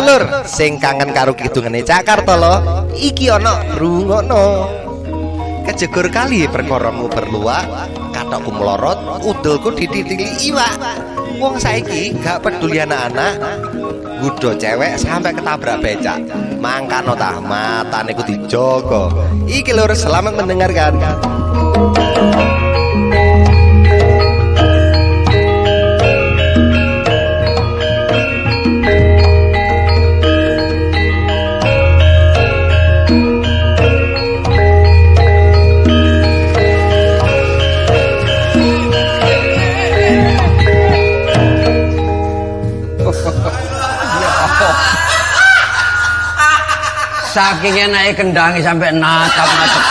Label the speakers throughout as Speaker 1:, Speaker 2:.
Speaker 1: Lur, sing kangen karo kidungane Jakarta lho, iki ana rungokno. Kejegur kali perkaramu berluak, katokku melorot, udulku dititili iwak. Wong saiki gak peduli anak-anak, gudo cewek sampai ketabrak becak. Mangkano tah matane ku dijogo. Iki Lur, selamat mendengarkan.
Speaker 2: Saking enake kendangi sampai natap-natap.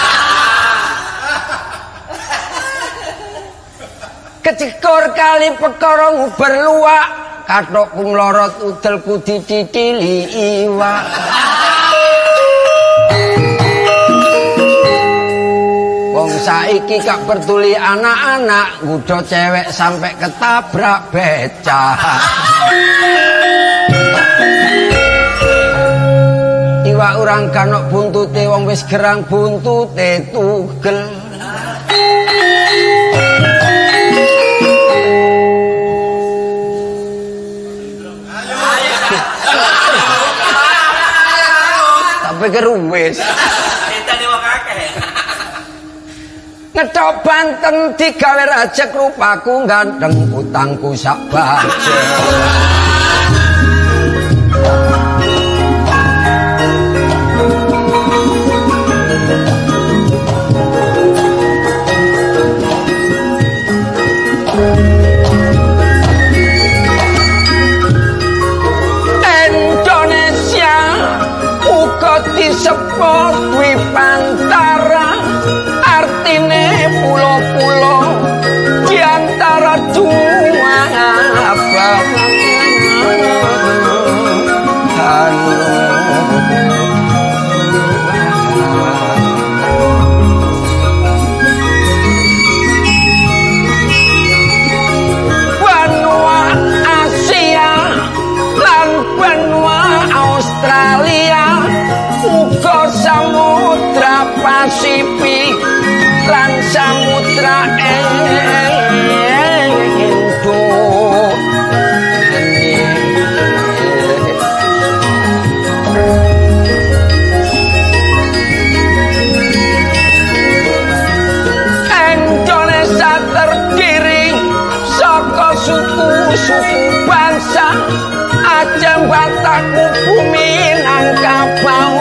Speaker 2: Kecekur kali perkara nguber luwak, kathokku mlorot udelku dititili iwak. Wong saiki gak peduli anak-anak, nggodha cewek sampai ketabrak becak. Iwak urang kanok buntute wong wis gerang buntute tugel. Tapi keruwis. Ngethok Banten digawe rajek rupaku ganteng utangku sak bajek. Indonesia uga disebut Dwipantara, artine pulo-pulo diantara dua abang. Benua Asia lan benua Australia uga samudra Pasifik lan samudra Indo. Indonesia terdiri saka suku-suku bangsa Aceh, Batak, Bumi, Minangkabau,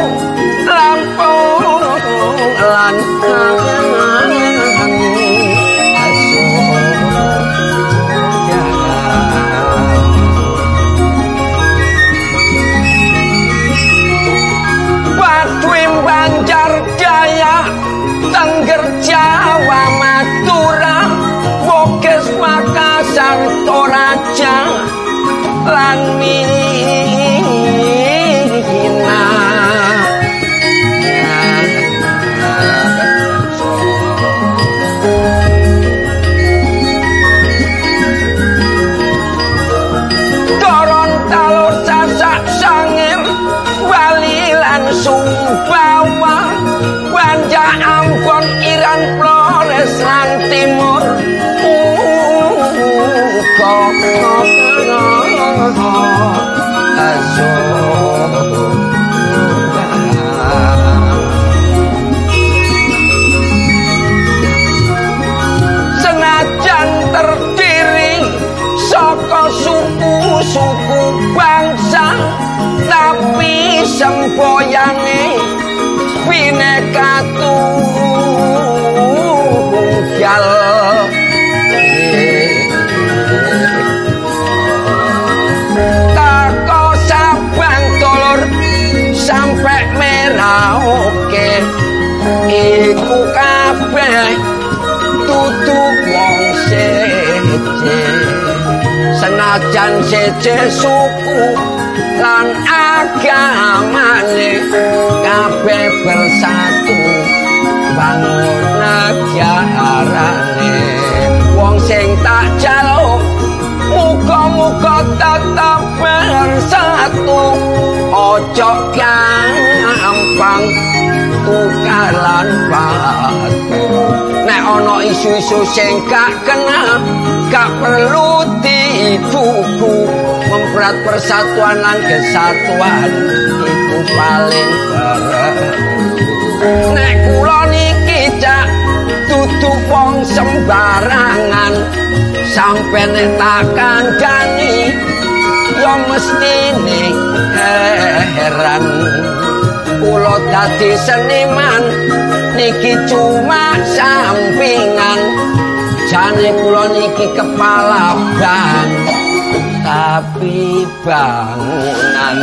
Speaker 2: Lampung lan Baduy, Banjar, Dayak, Tengger, Jawa, Madura, Bugis, Makassar, Toraja lan Gorontalo, Sasak, Sangir, Bali lan Sumbawa, Banjar, Ambon, Iran, Flores lan Timur senajan terdiri saka suku-suku bangsa, tapi semboyange bineka tunggal. Tako Sabang Dulur sampai Merauke iku kabeh dudu wong seje, senajan seje suku lan agamane kabeh bersatu bangun negarane. Wong sing tak jaluk muga-muga tetap bersatu, ojo gampang tukaran padu nek ana isu-isu sing gak kena gak perlu dituku memperat persatuan lan kesatuan iku paling perlu nek kula niki cak dudu wong sembarangan sampe nek tak kancani yo mestine heran kula dadi seniman niki cuma sampingan jane kula niki kepala bang tapi bangunan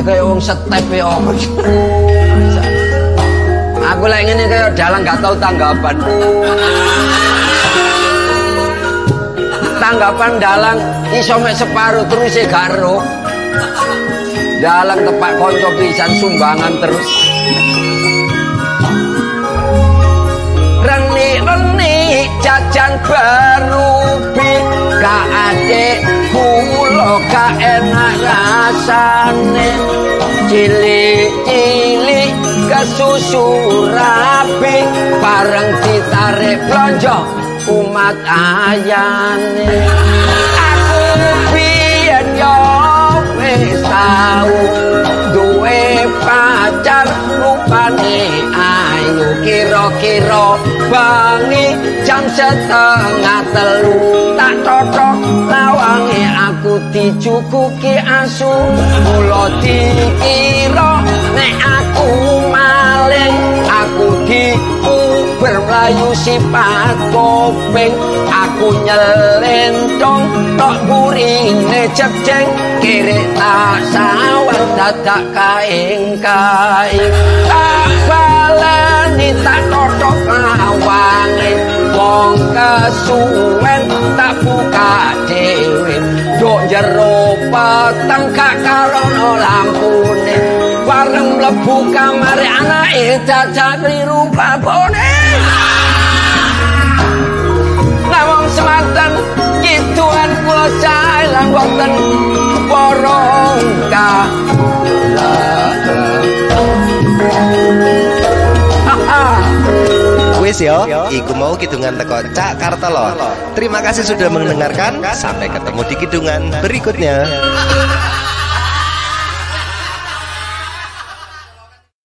Speaker 2: kaya wong step ya aku lek ngene kaya dalang gak tau tanggapan dalang iso mek separo terus e gak ero dalang tepak kanca pisan sumbangan terus reni jajan berubi gak adek kula gak enak rasane cilik-cilik kesusu rapi bareng ditarik blonjo umat ayane aku biyen yo wis tau duwe pacar rupane ayu kira-kira bengi jam 2:30 tak cocok lawange aku dicukuki asu mula dikira nek aku maling aku diuber mlayu sifat kopeng aku nyelentong tok burine jejeng kiri tak sawat dadak kaing-kaing tak baleni tak cocok lawange wong kesuwen tak buka dhewe nduk jero peteng gak karono lampune bareng mlebu kamare anake dadak kliru babone lawang sematan kituan kula sae lan wonten porongka
Speaker 1: wis yo, iku mau kidungan teko Cak Kartolo. Terima kasih sudah mendengarkan. Sampai ketemu di kidungan berikutnya.